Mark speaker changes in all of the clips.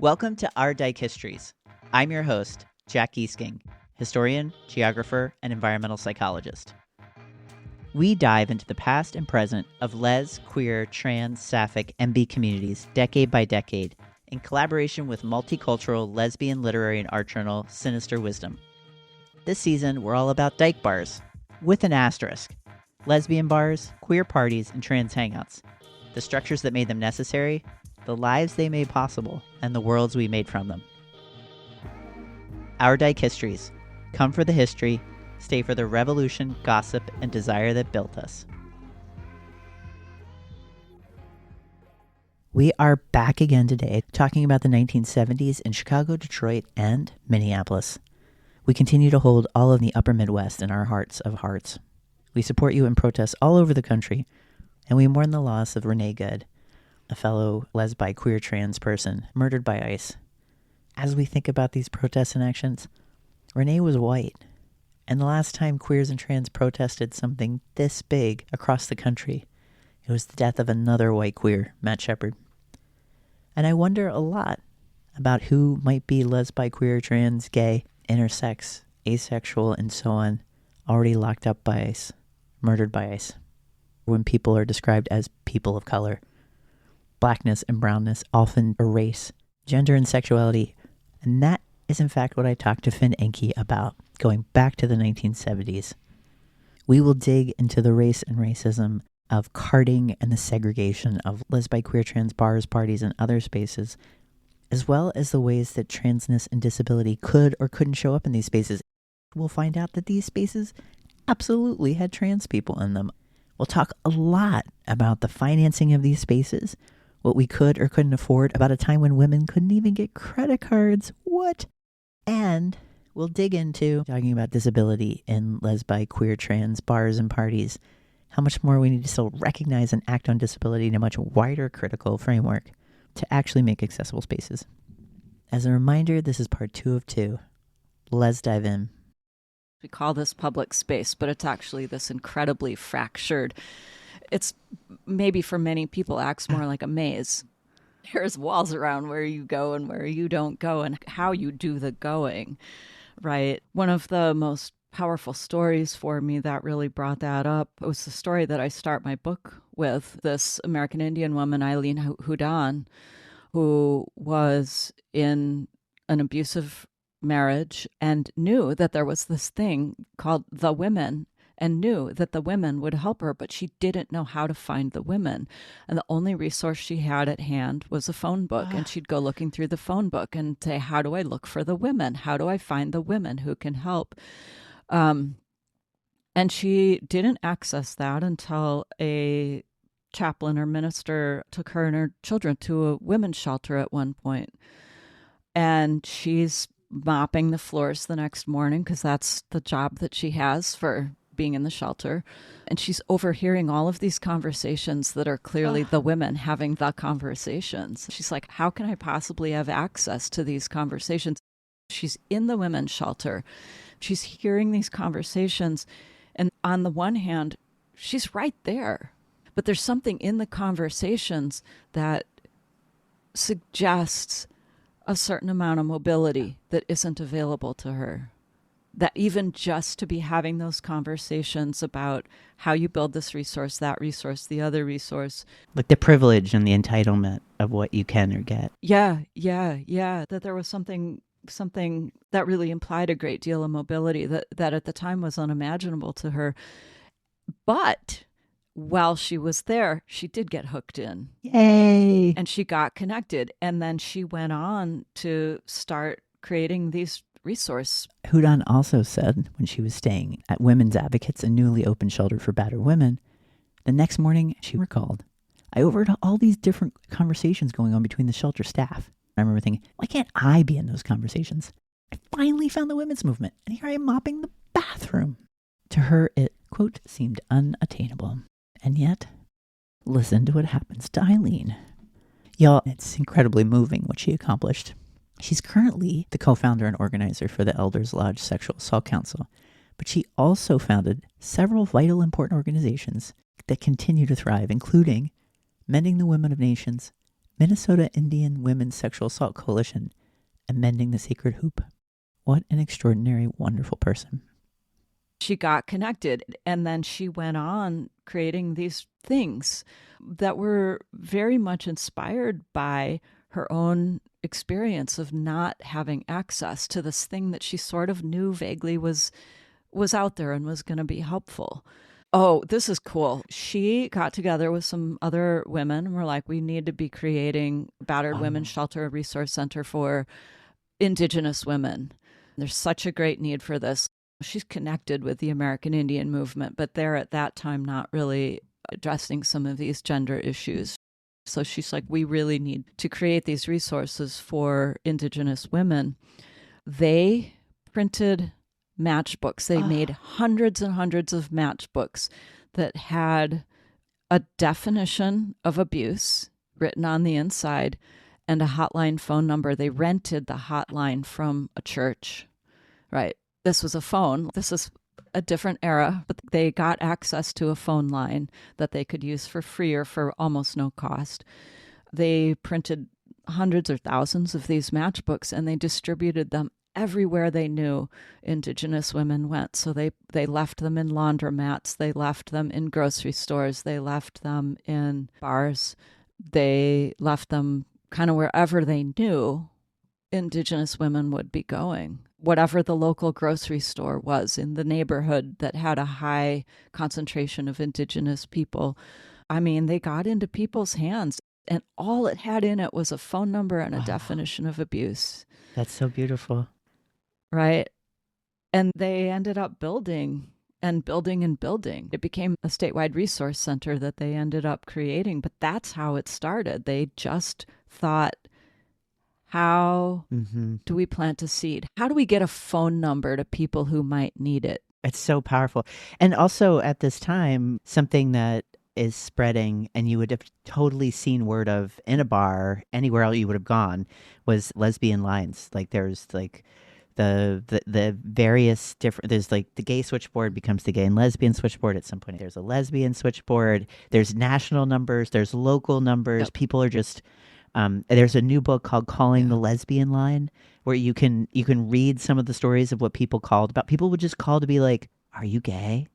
Speaker 1: Welcome to Our Dyke Histories. I'm your host, Jack Gieseking, historian, geographer, and environmental psychologist. We dive into the past and present of les, queer, trans, sapphic, and bi communities decade by decade in collaboration with multicultural lesbian literary and art journal Sinister Wisdom. This season, we're all about dyke bars, with an asterisk. Lesbian bars, queer parties, and trans hangouts. The structures that made them necessary, the lives they made possible, and the worlds we made from them. Our Dyke Histories. Come for the history, stay for the revolution, gossip, and desire that built us. We are back again today, talking about the 1970s in Chicago, Detroit, and Minneapolis. We continue to hold all of the upper Midwest in our hearts of hearts. We support you in protests all over the country, and we mourn the loss of Renee Good, a fellow lezbiqueertrans person murdered by ICE. As we think about these protests and actions, Renee was white, and the last time queers and trans protested something this big across the country, it was the death of another white queer, Matt Shepard. And I wonder a lot about who might be lesbiqueer, trans, gay, intersex, asexual, and so on, already locked up by ICE, murdered by ICE. When people are described as people of color, blackness and brownness often erase gender and sexuality, and that is in fact what I talked to Finn Enke about, going back to the 1970s. We will dig into the race and racism of carting and the segregation of lesbiqueer, trans bars, parties, and other spaces, as well as the ways that transness and disability could or couldn't show up in these spaces. We'll find out that these spaces absolutely had trans people in them. We'll talk a lot about the financing of these spaces, what we could or couldn't afford, about a time when women couldn't even get credit cards. What? And we'll dig into talking about disability in lesbiqueer, trans bars and parties, how much more we need to still recognize and act on disability in a much wider critical framework to actually make accessible spaces. As a reminder, this is part 2 of 2. Let's dive in.
Speaker 2: We call this public space, but it's actually this incredibly fractured. It's maybe for many people acts more like a maze. There's walls around where you go and where you don't go and how you do the going, right? One of the most powerful stories for me that really brought that up was the story that I start my book with, this American Indian woman, Eileen Houdan, who was in an abusive marriage and knew that there was this thing called the women and knew that the women would help her, but she didn't know how to find the women. And the only resource she had at hand was a phone book. And she'd go looking through the phone book and say, how do I look for the women? How do I find the women who can help? And she didn't access that until a chaplain or minister took her and her children to a women's shelter at one point. And she's mopping the floors the next morning because that's the job that she has for being in the shelter. And she's overhearing all of these conversations that are clearly the women having the conversations. She's like, how can I possibly have access to these conversations? She's in the women's shelter. She's hearing these conversations. And on the one hand, she's right there. But there's something in the conversations that suggests a certain amount of mobility that isn't available to her. That even just to be having those conversations about how you build this resource, that resource, the other resource.
Speaker 1: Like the privilege and the entitlement of what you can or get.
Speaker 2: Yeah. That there was something that really implied a great deal of mobility that at the time was unimaginable to her. But while she was there, she did get hooked in.
Speaker 1: Yay!
Speaker 2: And she got connected. And then she went on to start creating these resource.
Speaker 1: Houdan also said when she was staying at Women's Advocates, a newly opened shelter for battered women, the next morning she recalled, I overheard all these different conversations going on between the shelter staff. I remember thinking, why can't I be in those conversations? I finally found the women's movement, and here I am mopping the bathroom. To her, it, quote, seemed unattainable. And yet, listen to what happens to Eileen. Y'all, it's incredibly moving what she accomplished. She's currently the co-founder and organizer for the Elders Lodge Sexual Assault Council, but she also founded several vital, important organizations that continue to thrive, including Mending the Women of Nations, Minnesota Indian Women's Sexual Assault Coalition, amending the sacred hoop. What an extraordinary, wonderful person.
Speaker 2: She got connected, and then she went on creating these things that were very much inspired by her own experience of not having access to this thing that she sort of knew vaguely was out there and was going to be helpful. Oh, this is cool. She got together with some other women and were like, we need to be creating Battered Women's Shelter Resource Center for Indigenous women. There's such a great need for this. She's connected with the American Indian movement, but they're at that time not really addressing some of these gender issues. So she's like, we really need to create these resources for Indigenous women. They printed matchbooks. They made hundreds and hundreds of matchbooks that had a definition of abuse written on the inside and a hotline phone number. They rented the hotline from a church, right? This was a phone. This is a different era, but they got access to a phone line that they could use for free or for almost no cost. They printed hundreds or thousands of these matchbooks, and they distributed them everywhere they knew Indigenous women went. So they left them in laundromats, they left them in grocery stores, they left them in bars, they left them kind of wherever they knew Indigenous women would be going. Whatever the local grocery store was in the neighborhood that had a high concentration of Indigenous people. I mean, they got into people's hands, and all it had in it was a phone number and a definition of abuse.
Speaker 1: That's so beautiful.
Speaker 2: Right? And they ended up building and building and building. It became a statewide resource center that they ended up creating, but that's how it started. They just thought, how do we plant a seed? How do we get a phone number to people who might need it?
Speaker 1: It's so powerful. And also at this time, something that is spreading and you would have totally seen word of in a bar, anywhere else you would have gone, was lesbian lines. Like there's like the various different, there's like the gay switchboard becomes the gay and lesbian switchboard at some point. There's a lesbian switchboard. There's national numbers. There's local numbers. Yep. People are just, there's a new book called Calling the Lesbian Line, where you can read some of the stories of what people called about. People would just call to be like, are you gay?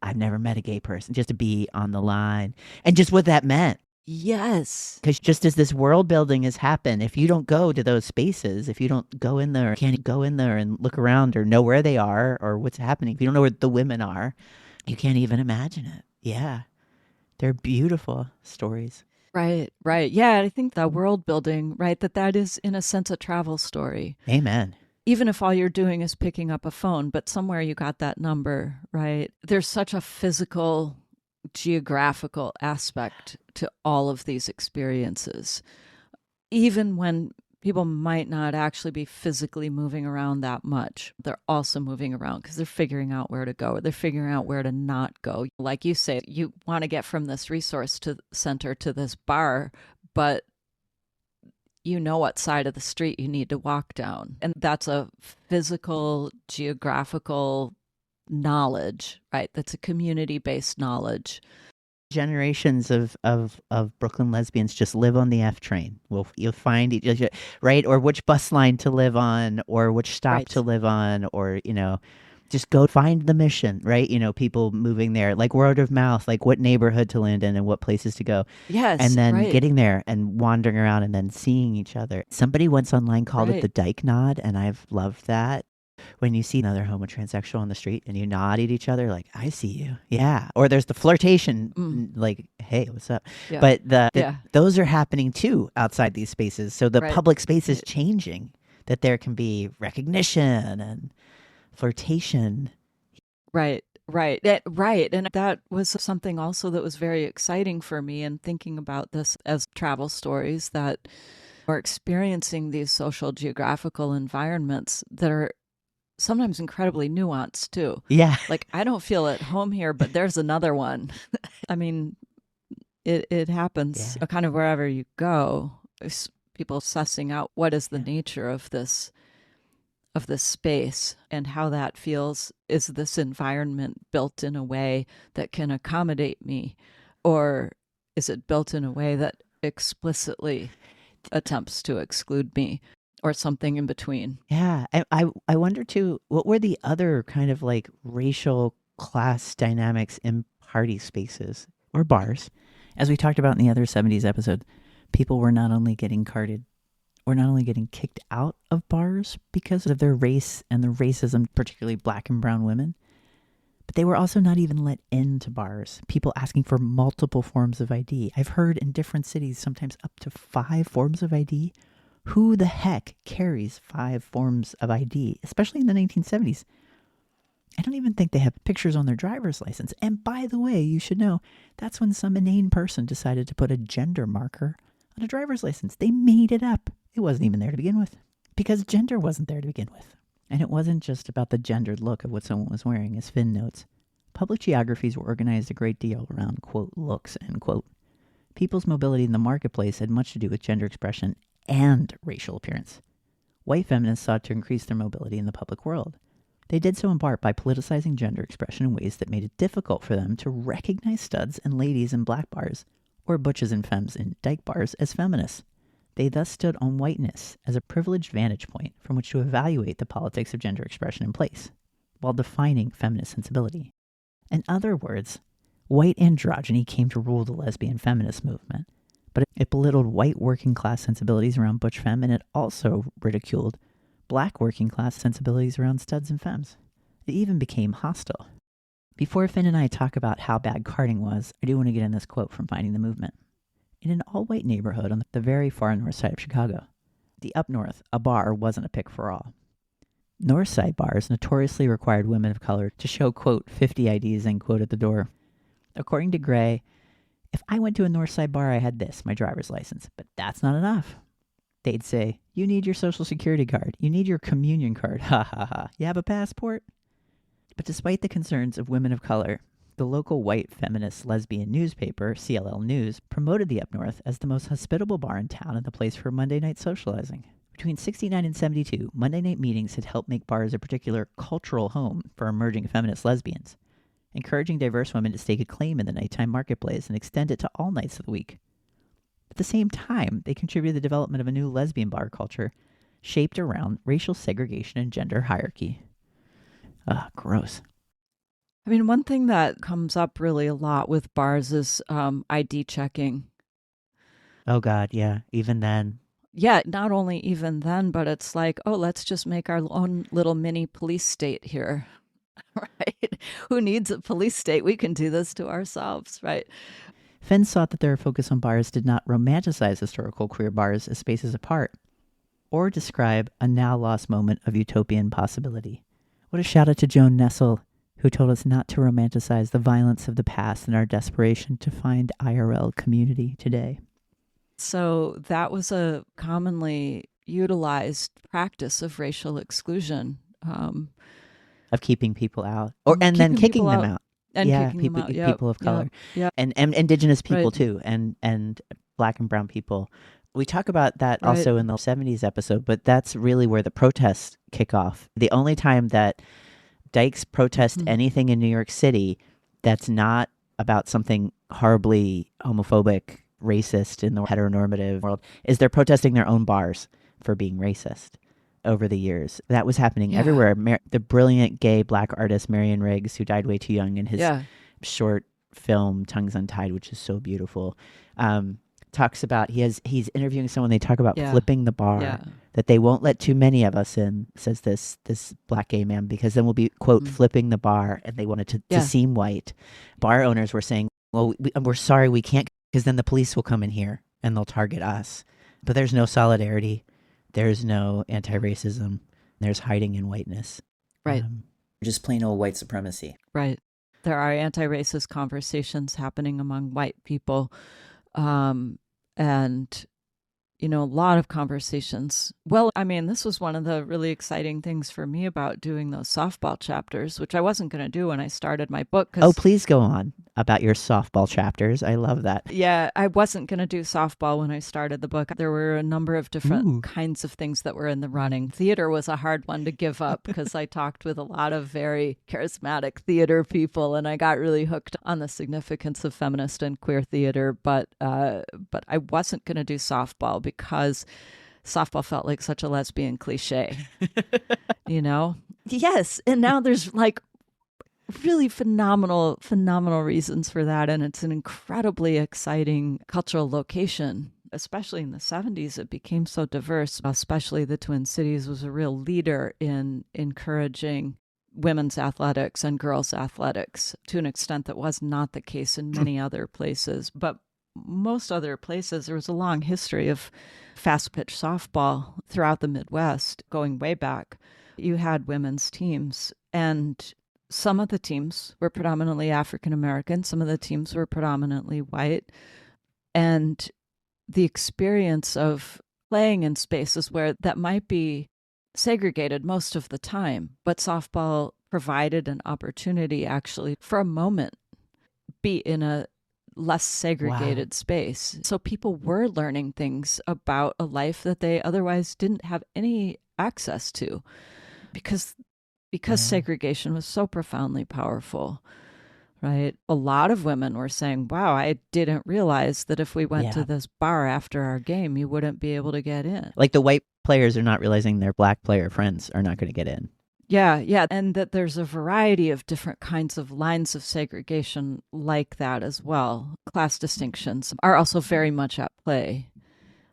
Speaker 1: I've never met a gay person, just to be on the line. And just what that meant.
Speaker 2: Yes.
Speaker 1: Because just as this world building has happened, if you don't go to those spaces, if you don't go in there, can't go in there and look around or know where they are or what's happening, if you don't know where the women are, you can't even imagine it. Yeah. They're beautiful stories.
Speaker 2: Right, right. Yeah, I think that world building, right, that is in a sense a travel story.
Speaker 1: Amen.
Speaker 2: Even if all you're doing is picking up a phone, but somewhere you got that number, right? There's such a physical, geographical aspect to all of these experiences. Even when people might not actually be physically moving around that much, they're also moving around because they're figuring out where to go, or they're figuring out where to not go. Like you say, you want to get from this resource center to this bar, but you know what side of the street you need to walk down. And that's a physical, geographical knowledge, right? That's a community-based knowledge.
Speaker 1: Generations of Brooklyn lesbians just live on the F train. You'll find each other, right? Or which bus line to live on, or which stop to live on, or, just go find the mission, right? People moving there, like word of mouth, like what neighborhood to land in and what places to go.
Speaker 2: Yes.
Speaker 1: And then getting there and wandering around and then seeing each other. Somebody once online called it the dyke nod, and I've loved that. When you see another homotranssexual on the street and you nod at each other, like, I see you. Yeah. Or there's the flirtation, like, hey, what's up? Yeah. But those are happening too outside these spaces. So the public space is changing, that there can be recognition and flirtation.
Speaker 2: Right. And that was something also that was very exciting for me in thinking about this as travel stories, that we're experiencing these social geographical environments that are sometimes incredibly nuanced too.
Speaker 1: Yeah.
Speaker 2: Like, I don't feel at home here, but there's another one. I mean, it happens kind of wherever you go. It's people sussing out what is the nature of this space and how that feels. Is this environment built in a way that can accommodate me? Or is it built in a way that explicitly attempts to exclude me, or something in between.
Speaker 1: Yeah. I wonder too, what were the other kind of like racial class dynamics in party spaces or bars? As we talked about in the other 70s episode, people were not only getting kicked out of bars because of their race and the racism, particularly black and brown women, but they were also not even let into bars. People asking for multiple forms of ID. I've heard in different cities sometimes up to 5 forms of ID. Who the heck carries 5 forms of ID, especially in the 1970s? I don't even think they have pictures on their driver's license. And by the way, you should know, that's when some inane person decided to put a gender marker on a driver's license. They made it up. It wasn't even there to begin with, because gender wasn't there to begin with. And it wasn't just about the gendered look of what someone was wearing, as Finn notes. Public geographies were organized a great deal around, quote, looks, end quote. People's mobility in the marketplace had much to do with gender expression and racial appearance. White feminists sought to increase their mobility in the public world. They did so in part by politicizing gender expression in ways that made it difficult for them to recognize studs and ladies in black bars, or butches and femmes in dyke bars, as feminists. They thus stood on whiteness as a privileged vantage point from which to evaluate the politics of gender expression in place, while defining feminist sensibility. In other words, white androgyny came to rule the lesbian feminist movement, but it belittled white working class sensibilities around butch femme, and it also ridiculed black working class sensibilities around studs and femmes. It even became hostile. Before Finn and I talk about how bad carding was, I do want to get in this quote from Finding the Movement. In an all-white neighborhood on the very far north side of Chicago, the up north, a bar wasn't a pick for all. North side bars notoriously required women of color to show, quote, 50 IDs, end quote, at the door. According to Gray, if I went to a north side bar, I had this, my driver's license, but that's not enough. They'd say, you need your social security card. You need your communion card. Ha ha ha. You have a passport? But despite the concerns of women of color, the local white feminist lesbian newspaper, CLL News, promoted the Up North as the most hospitable bar in town and the place for Monday night socializing. Between 69 and 72, Monday night meetings had helped make bars a particular cultural home for emerging feminist lesbians, encouraging diverse women to stake a claim in the nighttime marketplace and extend it to all nights of the week. At the same time, they contributed to the development of a new lesbian bar culture shaped around racial segregation and gender hierarchy. Gross.
Speaker 2: I mean, one thing that comes up really a lot with bars is ID checking.
Speaker 1: Oh, God, yeah. Even then.
Speaker 2: Yeah, not only even then, but it's like, oh, let's just make our own little mini police state here, right? Who needs a police state? We can do this to ourselves, right?
Speaker 1: Finn thought that their focus on bars did not romanticize historical queer bars as spaces apart, or describe a now-lost moment of utopian possibility. What a shout-out to Joan Nessel, who told us not to romanticize the violence of the past and our desperation to find IRL community today.
Speaker 2: So that was a commonly utilized practice of racial exclusion.
Speaker 1: Of keeping people out. And then kicking them out.
Speaker 2: And
Speaker 1: yeah,
Speaker 2: kicking them out. Yep,
Speaker 1: people of color.
Speaker 2: Yep.
Speaker 1: And indigenous people
Speaker 2: right.
Speaker 1: too, and black and brown people. We talk about that also in the 70s episode, but that's really where the protests kick off. The only time that dykes protest anything in New York City that's not about something horribly homophobic, racist in the heteronormative world is they're protesting their own bars for being racist over the years. That was happening everywhere. The brilliant gay black artist Marion Riggs, who died way too young in his short film Tongues Untied, which is so beautiful, talks about he's interviewing someone. They talk about flipping the bar, that they won't let too many of us in, says this black gay man, because then we'll be, quote, flipping the bar, and they wanted to seem white. Bar owners were saying, well, we're sorry, we can't, because then the police will come in here and they'll target us. But there's no solidarity. There's no anti-racism. There's hiding in whiteness.
Speaker 2: Right.
Speaker 1: Just plain old white supremacy.
Speaker 2: Right. There are anti-racist conversations happening among white people. And a lot of conversations. Well, I mean, this was one of the really exciting things for me about doing those softball chapters, which I wasn't going to do when I started my book.
Speaker 1: Oh, please go on about your softball chapters. I love that.
Speaker 2: Yeah, I wasn't going to do softball when I started the book. There were a number of different kinds of things that were in the running. Theater was a hard one to give up because I talked with a lot of very charismatic theater people, and I got really hooked on the significance of feminist and queer theater. But I wasn't going to do softball because softball felt like such a lesbian cliche, Yes, and now there's like really phenomenal reasons for that, and it's an incredibly exciting cultural location. Especially in the 70s, it became so diverse. Especially the Twin Cities was a real leader in encouraging women's athletics and girls' athletics to an extent that was not the case in many other places. But most other places, there was a long history of fast pitch softball throughout the Midwest, going way back. You had women's teams, and some of the teams were predominantly African American, some of the teams were predominantly white. And the experience of playing in spaces where that might be segregated most of the time, but softball provided an opportunity actually for a moment be in a less segregated space. So people were learning things about a life that they otherwise didn't have any access to because segregation was so profoundly powerful, right? A lot of women were saying, wow, I didn't realize that if we went to this bar after our game, you wouldn't be able to get in.
Speaker 1: Like the white players are not realizing their black player friends are not going to get in.
Speaker 2: Yeah. And that there's a variety of different kinds of lines of segregation like that as well. Class distinctions are also very much at play.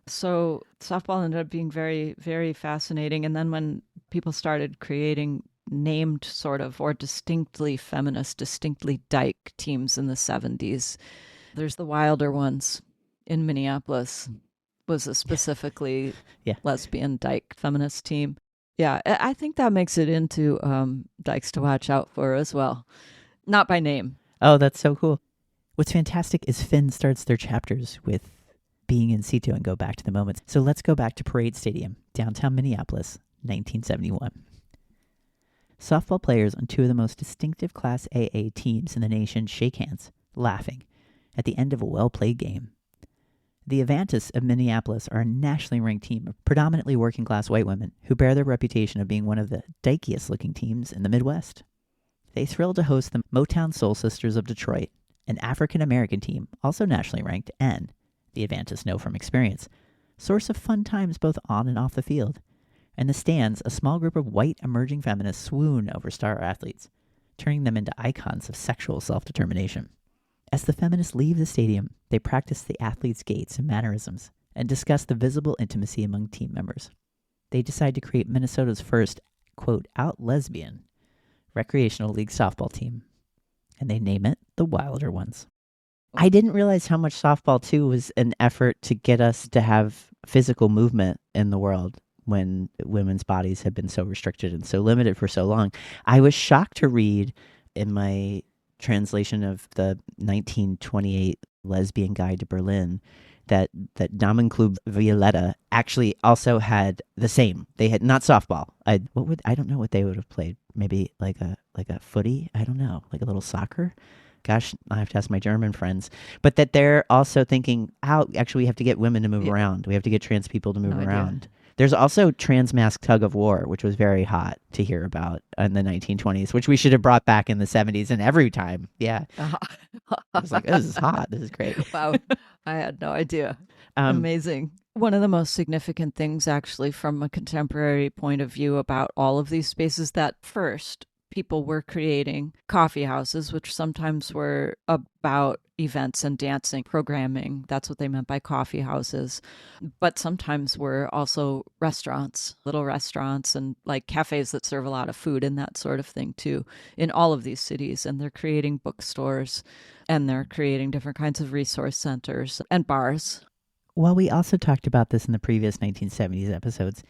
Speaker 2: So softball ended up being very, very fascinating. And then when people started creating named sort of or distinctly feminist, distinctly dyke teams in the 70s, there's the Wilder ones in Minneapolis, was a specifically lesbian dyke feminist team. Yeah, I think that makes it into dykes to watch out for as well. Not by name.
Speaker 1: Oh, that's so cool. What's fantastic is Finn starts their chapters with being in situ and go back to the moments. So let's go back to Parade Stadium, downtown Minneapolis, 1971. Softball players on two of the most distinctive Class AA teams in the nation shake hands, laughing, at the end of a well-played game. The Avantis of Minneapolis are a nationally ranked team of predominantly working-class white women who bear the reputation of being one of the dykiest-looking teams in the Midwest. They thrill to host the Motown Soul Sisters of Detroit, an African-American team also nationally ranked and, the Avantis know from experience, source of fun times both on and off the field. In the stands, a small group of white emerging feminists swoon over star athletes, turning them into icons of sexual self-determination. As the feminists leave the stadium, they practice the athletes' gaits and mannerisms and discuss the visible intimacy among team members. They decide to create Minnesota's first, quote, out lesbian recreational league softball team, and they name it the Wilder Ones. I didn't realize how much softball, too, was an effort to get us to have physical movement in the world when women's bodies have been so restricted and so limited for so long. I was shocked to read in my translation of the 1928 Lesbian Guide to Berlin that Damenklub Violetta actually also had the same. They had not softball. I don't know what they would have played. Maybe like a footy. I don't know, like a little soccer. Gosh, I have to ask my German friends. But that they're also thinking, actually we have to get women to move around. We have to get trans people to move around. Idea. There's also trans-mask tug of war, which was very hot to hear about in the 1920s, which we should have brought back in the 70s and every time. Yeah. I was like, this is hot. This is great.
Speaker 2: Wow. I had no idea. Amazing. One of the most significant things, actually, from a contemporary point of view about all of these spaces, that first, people were creating coffee houses, which sometimes were about events and dancing programming. That's what they meant by coffee houses. But sometimes were also restaurants, little restaurants and like cafes that serve a lot of food and that sort of thing too in all of these cities. And they're creating bookstores and they're creating different kinds of resource centers and bars.
Speaker 1: While we also talked about this in the previous 1970s episodes,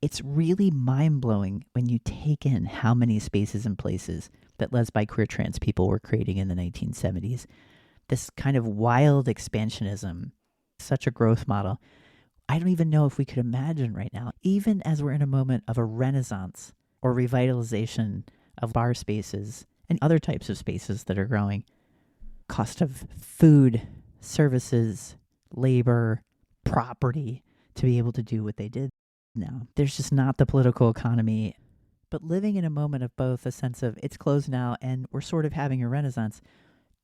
Speaker 1: it's really mind-blowing when you take in how many spaces and places that lezbiqueertrans people were creating in the 1970s. This kind of wild expansionism, such a growth model. I don't even know if we could imagine right now, even as we're in a moment of a renaissance or revitalization of bar spaces and other types of spaces that are growing. Cost of food, services, labor, property to be able to do what they did now. There's just not the political economy. But living in a moment of both a sense of it's closed now and we're sort of having a renaissance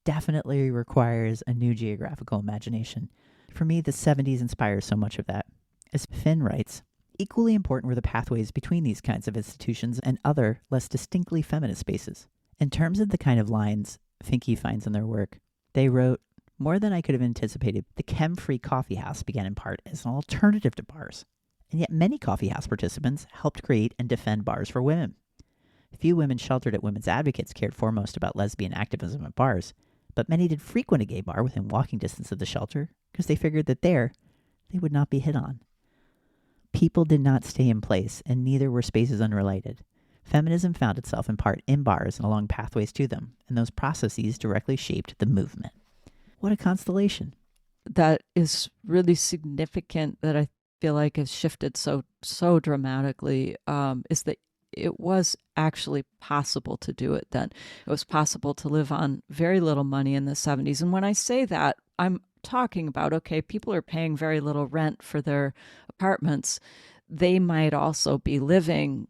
Speaker 1: definitely requires a new geographical imagination. For me, the 70s inspires so much of that. As Finn writes, equally important were the pathways between these kinds of institutions and other, less distinctly feminist spaces. In terms of the kind of lines Finke finds in their work, they wrote, more than I could have anticipated, the chem-free coffee house began in part as an alternative to bars. And yet many coffee house participants helped create and defend bars for women. Few women sheltered at women's advocates cared foremost about lesbian activism at bars, but many did frequent a gay bar within walking distance of the shelter because they figured that there they would not be hit on. People did not stay in place, and neither were spaces unrelated. Feminism found itself in part in bars and along pathways to them, and those processes directly shaped the movement. What a constellation.
Speaker 2: That is really significant, that I feel like has shifted so dramatically, is that it was actually possible to do it then. It was possible to live on very little money in the 70s. And when I say that, I'm talking about, okay, people are paying very little rent for their apartments. They might also be living,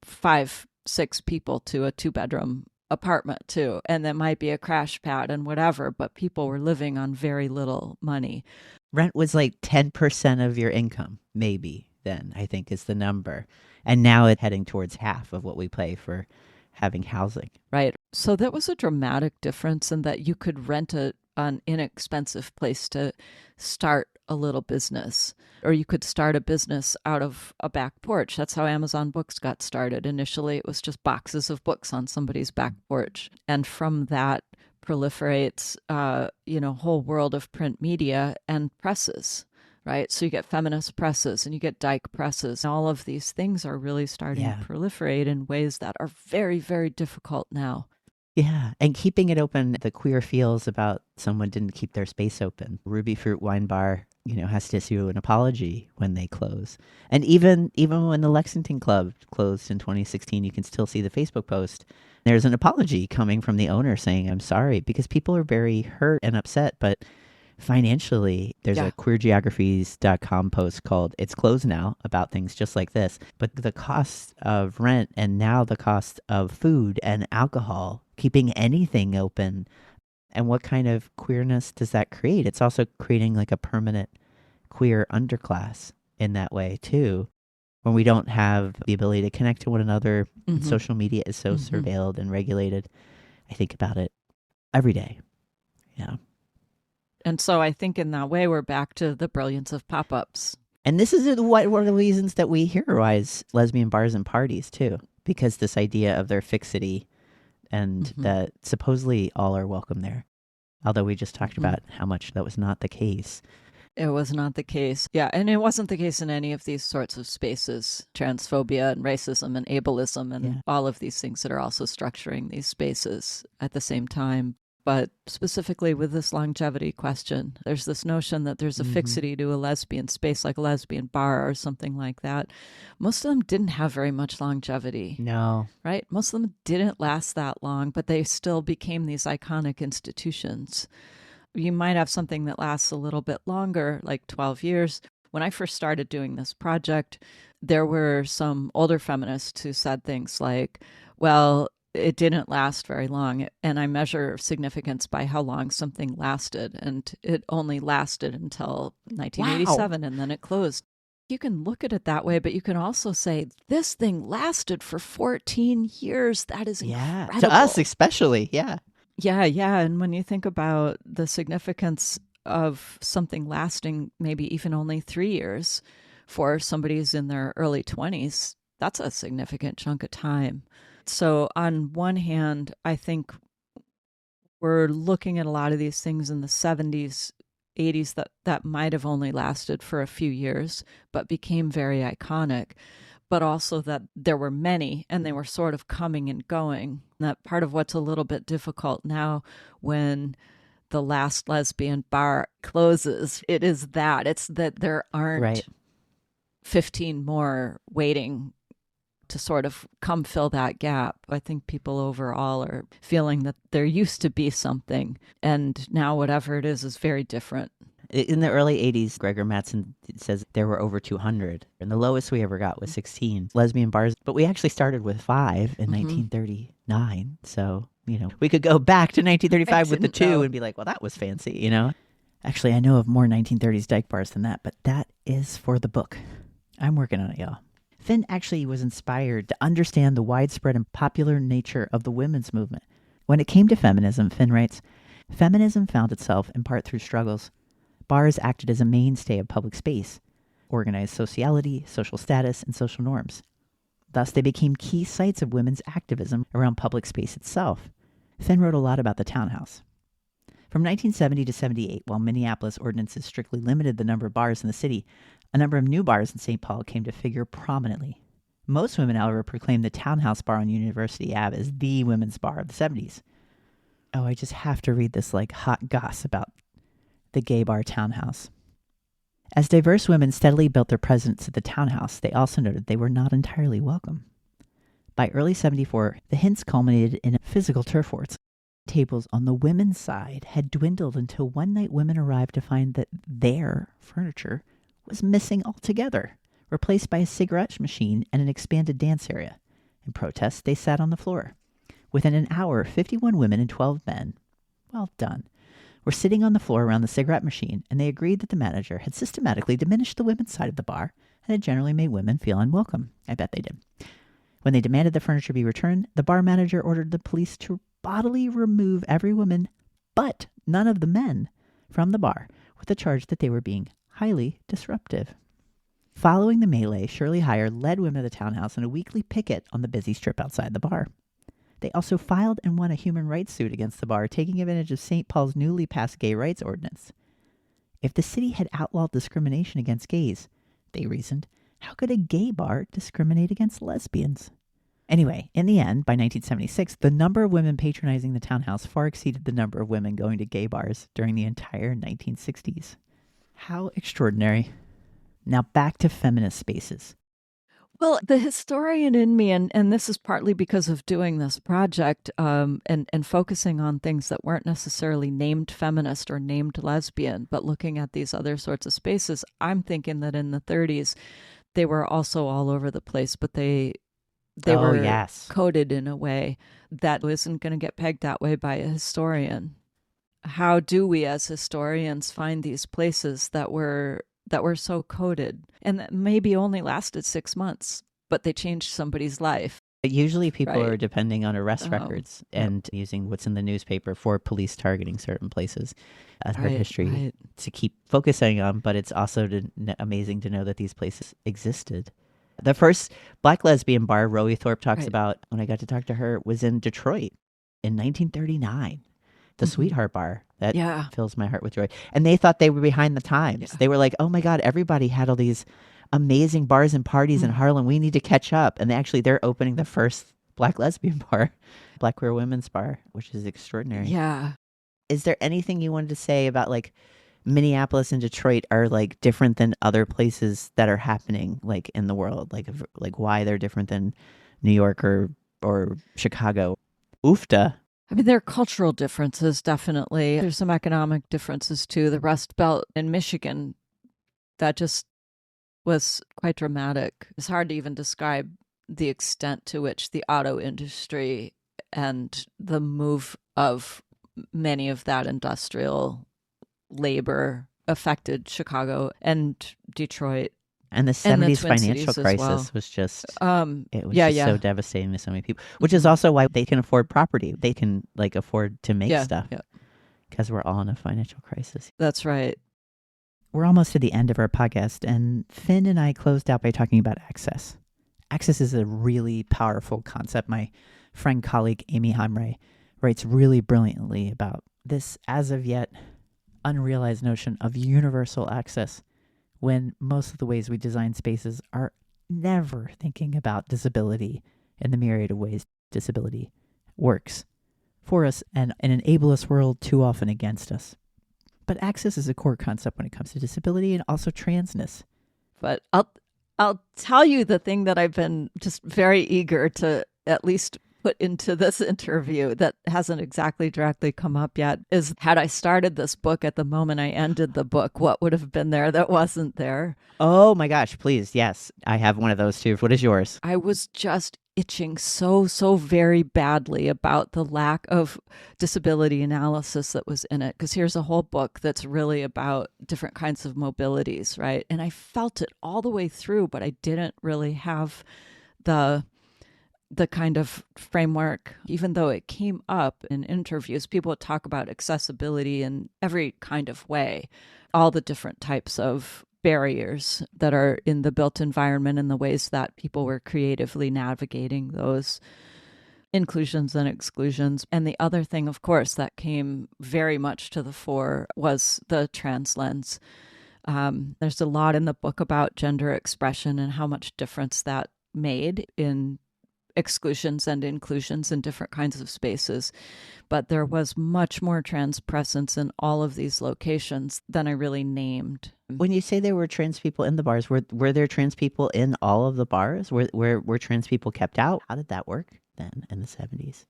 Speaker 2: 5, 6 people to a 2-bedroom apartment too. And there might be a crash pad and whatever, but people were living on very little money.
Speaker 1: Rent was like 10% of your income, maybe then, I think is the number. And now it's heading towards half of what we pay for having housing.
Speaker 2: Right. So that was a dramatic difference in that you could rent an inexpensive place to start a little business, or you could start a business out of a back porch. That's how Amazon Books got started. Initially, it was just boxes of books on somebody's back porch. And from that proliferates, whole world of print media and presses, right? So you get feminist presses and you get dyke presses. All of these things are really starting to proliferate in ways that are very, very difficult now.
Speaker 1: Yeah, and keeping it open, the queer feels about someone didn't keep their space open. Ruby Fruit Wine Bar, has to issue an apology when they close. And even when the Lexington Club closed in 2016, you can still see the Facebook post. There's an apology coming from the owner saying, I'm sorry, because people are very hurt and upset, but financially, there's a queergeographies.com post called It's Closed Now about things just like this. But the cost of rent and now the cost of food and alcohol, keeping anything open, and what kind of queerness does that create? It's also creating like a permanent queer underclass in that way too, when we don't have the ability to connect to one another. And social media is so surveilled and regulated. I think about it every day. Yeah.
Speaker 2: And so I think in that way, we're back to the brilliance of pop-ups.
Speaker 1: And this is one of the reasons that we heroize lesbian bars and parties too, because this idea of their fixity and that supposedly all are welcome there. Although we just talked about how much that was not the case.
Speaker 2: It was not the case. Yeah, and it wasn't the case in any of these sorts of spaces. Transphobia and racism and ableism and all of these things that are also structuring these spaces at the same time. But specifically with this longevity question, there's this notion that there's a fixity to a lesbian space, like a lesbian bar or something like that. Most of them didn't have very much longevity.
Speaker 1: No.
Speaker 2: Right? Most of them didn't last that long, but they still became these iconic institutions. You might have something that lasts a little bit longer, like 12 years. When I first started doing this project, there were some older feminists who said things like, well, it didn't last very long. And I measure significance by how long something lasted. And it only lasted until 1987, and then it closed. You can look at it that way, but you can also say, this thing lasted for 14 years. That is incredible.
Speaker 1: To us especially, yeah.
Speaker 2: Yeah. And when you think about the significance of something lasting maybe even only 3 years for somebody who's in their early 20s, that's a significant chunk of time. So on one hand, I think we're looking at a lot of these things in the 70s, 80s that might have only lasted for a few years, but became very iconic. But also that there were many and they were sort of coming and going. And that part of what's a little bit difficult now when the last lesbian bar closes. It is that. It's that there aren't
Speaker 1: Right.
Speaker 2: 15 more waiting to sort of come fill that gap. I think people overall are feeling that there used to be something, and now whatever it is very different.
Speaker 1: In the early 80s, Gregor Mattson says there were over 200, and the lowest we ever got was 16 lesbian bars. But we actually started with 5 in 1939. So, we could go back to 1935 with the 2 and be like, well, that was fancy, Actually, I know of more 1930s dyke bars than that, but that is for the book. I'm working on it, y'all. Finn actually was inspired to understand the widespread and popular nature of the women's movement. When it came to feminism, Finn writes, feminism found itself in part through struggles. Bars acted as a mainstay of public space, organized sociality, social status, and social norms. Thus, they became key sites of women's activism around public space itself. Finn wrote a lot about the townhouse. From 1970 to 78, while Minneapolis ordinances strictly limited the number of bars in the city, a number of new bars in St. Paul came to figure prominently. Most women, however, proclaimed the Townhouse Bar on University Ave as the women's bar of the 70s. Oh, I just have to read this hot goss about the gay bar Townhouse. As diverse women steadily built their presence at the Townhouse, they also noted they were not entirely welcome. By early 74, the hints culminated in physical turf wars. Tables on the women's side had dwindled until one night women arrived to find that their furniture was missing altogether, replaced by a cigarette machine and an expanded dance area. In protest, they sat on the floor. Within an hour, 51 women and 12 men, well done, were sitting on the floor around the cigarette machine, and they agreed that the manager had systematically diminished the women's side of the bar and had generally made women feel unwelcome. I bet they did. When they demanded the furniture be returned, the bar manager ordered the police to bodily remove every woman, but none of the men, from the bar, with the charge that they were being highly disruptive. Following the melee, Shirley Heyer led women to the townhouse in a weekly picket on the busy strip outside the bar. They also filed and won a human rights suit against the bar, taking advantage of St. Paul's newly passed gay rights ordinance. If the city had outlawed discrimination against gays, they reasoned, how could a gay bar discriminate against lesbians? Anyway, in the end, by 1976, the number of women patronizing the townhouse far exceeded the number of women going to gay bars during the entire 1960s. How extraordinary. Now back to feminist spaces.
Speaker 2: Well, the historian in me, and this is partly because of doing this project and focusing on things that weren't necessarily named feminist or named lesbian, but looking at these other sorts of spaces, I'm thinking that in the 30s, they were also all over the place, but they were coded in a way that isn't going to get pegged that way by a historian. How do we as historians find these places that were so coded and that maybe only lasted 6 months, but they changed somebody's life?
Speaker 1: Usually people are depending on arrest records and using what's in the newspaper for police targeting certain places at art history to keep focusing on, but it's also amazing to know that these places existed. The first Black lesbian bar Rowie Thorpe talks about, when I got to talk to her, was in Detroit in 1939. The Sweetheart Bar. That fills my heart with joy. And they thought they were behind the times. Yeah. They were like, oh my God, everybody had all these amazing bars and parties in Harlem. We need to catch up. And they're opening the first Black lesbian bar, Black queer women's bar, which is extraordinary.
Speaker 2: Yeah.
Speaker 1: Is there anything you wanted to say about Minneapolis and Detroit are different than other places that are happening in the world? Why they're different than New York or Chicago? Oofta.
Speaker 2: I mean, there are cultural differences, definitely. There's some economic differences, too. The Rust Belt in Michigan, that just was quite dramatic. It's hard to even describe the extent to which the auto industry and the move of many of that industrial labor affected Chicago and Detroit.
Speaker 1: And the 70s financial crisis was just, it was so devastating to so many people, which is also why they can afford property. They can afford to make stuff because we're all in a financial crisis.
Speaker 2: That's right.
Speaker 1: We're almost to the end of our podcast, and Finn and I closed out by talking about access. Access is a really powerful concept. My friend, colleague, Amy Hamre writes really brilliantly about this as of yet unrealized notion of universal access, when most of the ways we design spaces are never thinking about disability and the myriad of ways disability works for us and an ableist world too often against us. But access is a core concept when it comes to disability and also transness.
Speaker 2: But I'll tell you the thing that I've been just very eager to at least put into this interview that hasn't exactly directly come up yet is, had I started this book at the moment I ended the book, what would have been there that wasn't there?
Speaker 1: Oh my gosh, please. Yes, I have one of those too. What is yours?
Speaker 2: I was just itching so very badly about the lack of disability analysis that was in it, because here's a whole book that's really about different kinds of mobilities, right? And I felt it all the way through, but I didn't really have the kind of framework, even though it came up in interviews. People would talk about accessibility in every kind of way, all the different types of barriers that are in the built environment and the ways that people were creatively navigating those inclusions and exclusions. And the other thing, of course, that came very much to the fore was the trans lens. There's a lot in the book about gender expression and how much difference that made in exclusions and inclusions in different kinds of spaces. But there was much more trans presence in all of these locations than I really named.
Speaker 1: When you say there were trans people in the bars, were there trans people in all of the bars? Were trans people kept out? How did that work then in the 70s?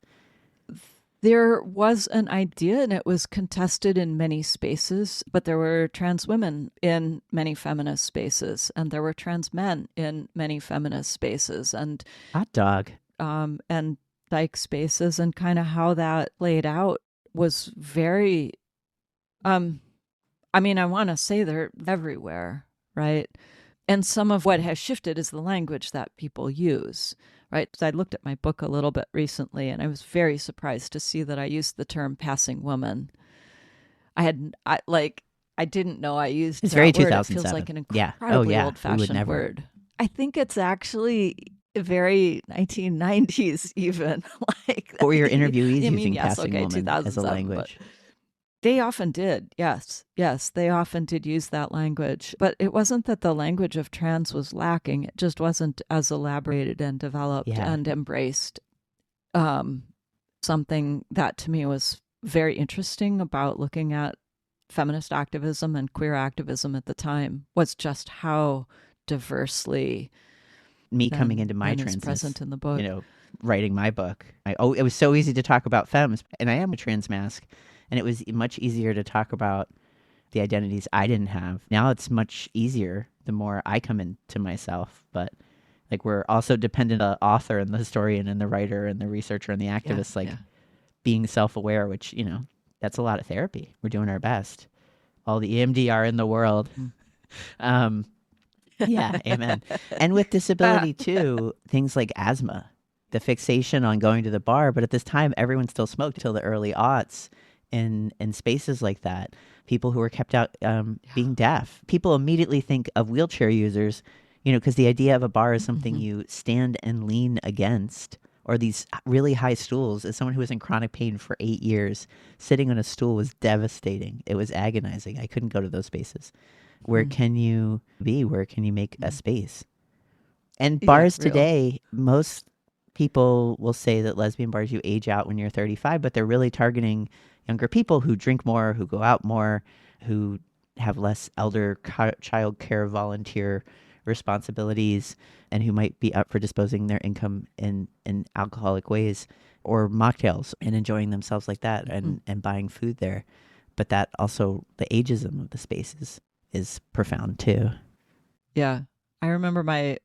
Speaker 2: There was an idea, and it was contested in many spaces, but there were trans women in many feminist spaces, and there were trans men in many feminist spaces, and
Speaker 1: hot dog,
Speaker 2: and dyke spaces, and kind of how that played out was very, I want to say they're everywhere, right? And some of what has shifted is the language that people use. Right. So I looked at my book a little bit recently, and I was very surprised to see that I used the term passing woman. I didn't know I used
Speaker 1: it's
Speaker 2: that
Speaker 1: very
Speaker 2: word.
Speaker 1: 2007.
Speaker 2: It feels like an incredibly old-fashioned word. I think it's actually very 1990s even.
Speaker 1: What were your interviewees using passing woman as a language?
Speaker 2: They often did, yes. Yes, they often did use that language. But it wasn't that the language of trans was lacking. It just wasn't as elaborated and developed and embraced. Something that to me was very interesting about looking at feminist activism and queer activism at the time was just how diversely
Speaker 1: me coming into my transness,
Speaker 2: present in the book.
Speaker 1: Writing my book. It was so easy to talk about femmes, and I am a trans mask. And it was much easier to talk about the identities I didn't have. Now it's much easier the more I come into myself. But we're also dependent on the author and the historian and the writer and the researcher and the activist, being self-aware, which, that's a lot of therapy. We're doing our best. All the EMDR in the world. Yeah, amen. And with disability too, things like asthma, the fixation on going to the bar. But at this time, everyone still smoked till the early aughts. In spaces like that, people who are kept out being deaf. People immediately think of wheelchair users, because the idea of a bar is something you stand and lean against, or these really high stools. As someone who was in chronic pain for 8 years, sitting on a stool was devastating. It was agonizing. I couldn't go to those spaces. Where can you be? Where can you make a space? And bars today, most people will say that lesbian bars, you age out when you're 35, but they're really targeting younger people who drink more, who go out more, who have less elder child care volunteer responsibilities, and who might be up for disposing their income in alcoholic ways or mocktails and enjoying themselves like that and buying food there. But that also, the ageism of the spaces is profound too.
Speaker 2: Yeah. I remember my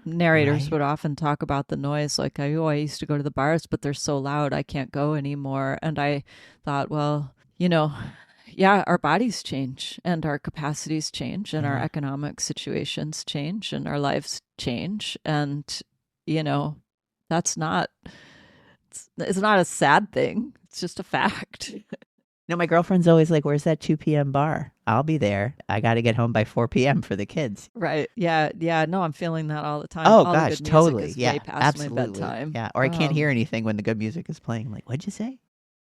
Speaker 2: narrators would often talk about the noise, like, I used to go to the bars, but they're so loud, I can't go anymore. And I thought, well, our bodies change and our capacities change and our economic situations change and our lives change. And, that's not, it's not a sad thing. It's just a fact.
Speaker 1: No, my girlfriend's always like, where's that 2 p.m. bar? I'll be there. I got to get home by 4 p.m. for the kids.
Speaker 2: Right. Yeah. Yeah. No, I'm feeling that all the time.
Speaker 1: Oh,
Speaker 2: all
Speaker 1: gosh, totally. Yeah,
Speaker 2: way past
Speaker 1: absolutely.
Speaker 2: my bedtime.
Speaker 1: Yeah. Or I can't hear anything when the good music is playing. I'm like, what'd you say?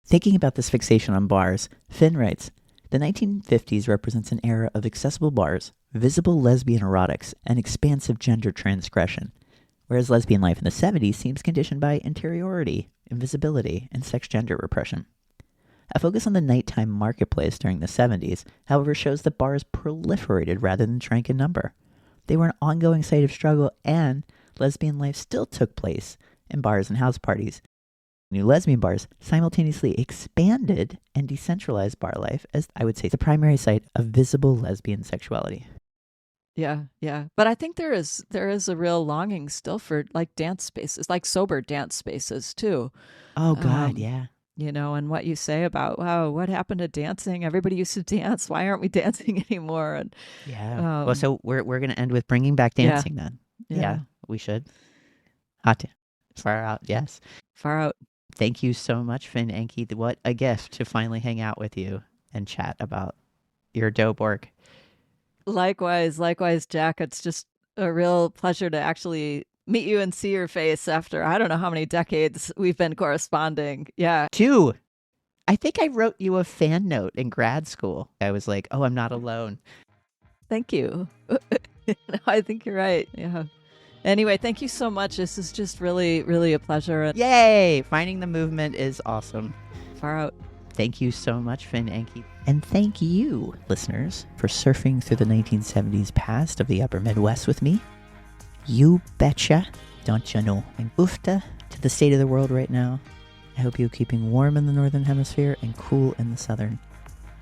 Speaker 1: Thinking about this fixation on bars, Finn writes, the 1950s represents an era of accessible bars, visible lesbian erotics, and expansive gender transgression, whereas lesbian life in the 70s seems conditioned by interiority, invisibility, and sex-gender repression. A focus on the nighttime marketplace during the 70s, however, shows that bars proliferated rather than shrank in number. They were an ongoing site of struggle, and lesbian life still took place in bars and house parties. New lesbian bars simultaneously expanded and decentralized bar life as, I would say, the primary site of visible lesbian sexuality.
Speaker 2: Yeah, yeah. But I think there is a real longing still for like dance spaces, like sober dance spaces too.
Speaker 1: Oh, God, yeah.
Speaker 2: You know, and what you say about, wow, what happened to dancing? Everybody used to dance. Why aren't we dancing anymore? And
Speaker 1: yeah. Well, so we're going to end with bringing back dancing then. Yeah, we should. Hot. Far out, yes.
Speaker 2: Far out.
Speaker 1: Thank you so much, Finn Enke. What a gift to finally hang out with you and chat about your dope work.
Speaker 2: Likewise, Jack. It's just a real pleasure to actually meet you and see your face after I don't know how many decades we've been corresponding. Yeah.
Speaker 1: 2. I think I wrote you a fan note in grad school. I was like, oh, I'm not alone.
Speaker 2: Thank you. I think you're right. Yeah. Anyway, thank you so much. This is just really, really a pleasure.
Speaker 1: Yay! Finding the movement is awesome.
Speaker 2: Far out.
Speaker 1: Thank you so much, Finn Enke. And thank you, listeners, for surfing through the 1970s past of the Upper Midwest with me. You betcha, don't you know? And oofta to the state of the world right now. I hope you're keeping warm in the Northern Hemisphere and cool in the Southern.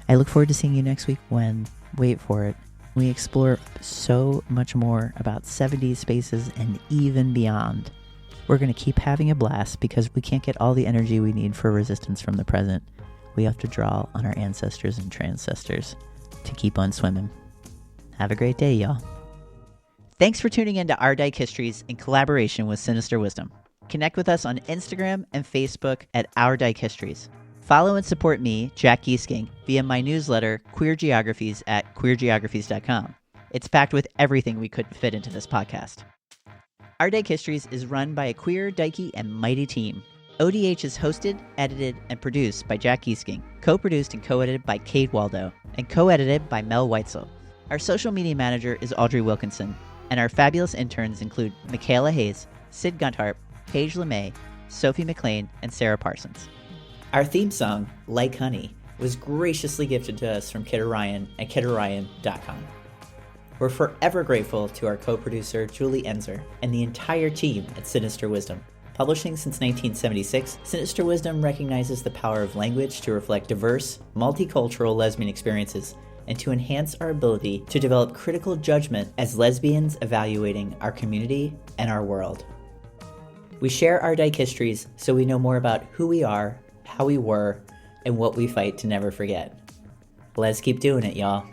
Speaker 1: I look forward to seeing you next week when, wait for it, we explore so much more about 70s spaces and even beyond. We're going to keep having a blast because we can't get all the energy we need for resistance from the present. We have to draw on our ancestors and transcestors to keep on swimming. Have a great day, y'all. Thanks for tuning in to Our Dyke Histories in collaboration with Sinister Wisdom. Connect with us on Instagram and Facebook at Our Dyke Histories. Follow and support me, Jack Gieseking, via my newsletter, Queer Geographies at queergeographies.com. It's packed with everything we couldn't fit into this podcast. Our Dyke Histories is run by a queer, dykey, and mighty team. ODH is hosted, edited, and produced by Jack Gieseking, co-produced and co-edited by Cade Waldo, and co-edited by Mel Weitzel. Our social media manager is Audrey Wilkinson, and our fabulous interns include Michaela Hayes, Sid Gunthart, Paige LeMay, Sophie McLean, and Sarah Parsons. Our theme song, Like Honey, was graciously gifted to us from Kid Orion at kidorion.com. We're forever grateful to our co-producer, Julie Enzer, and the entire team at Sinister Wisdom. Publishing since 1976, Sinister Wisdom recognizes the power of language to reflect diverse, multicultural lesbian experiences and to enhance our ability to develop critical judgment as lesbians evaluating our community and our world. We share our dyke histories so we know more about who we are, how we were, and what we fight to never forget. Let's keep doing it, y'all.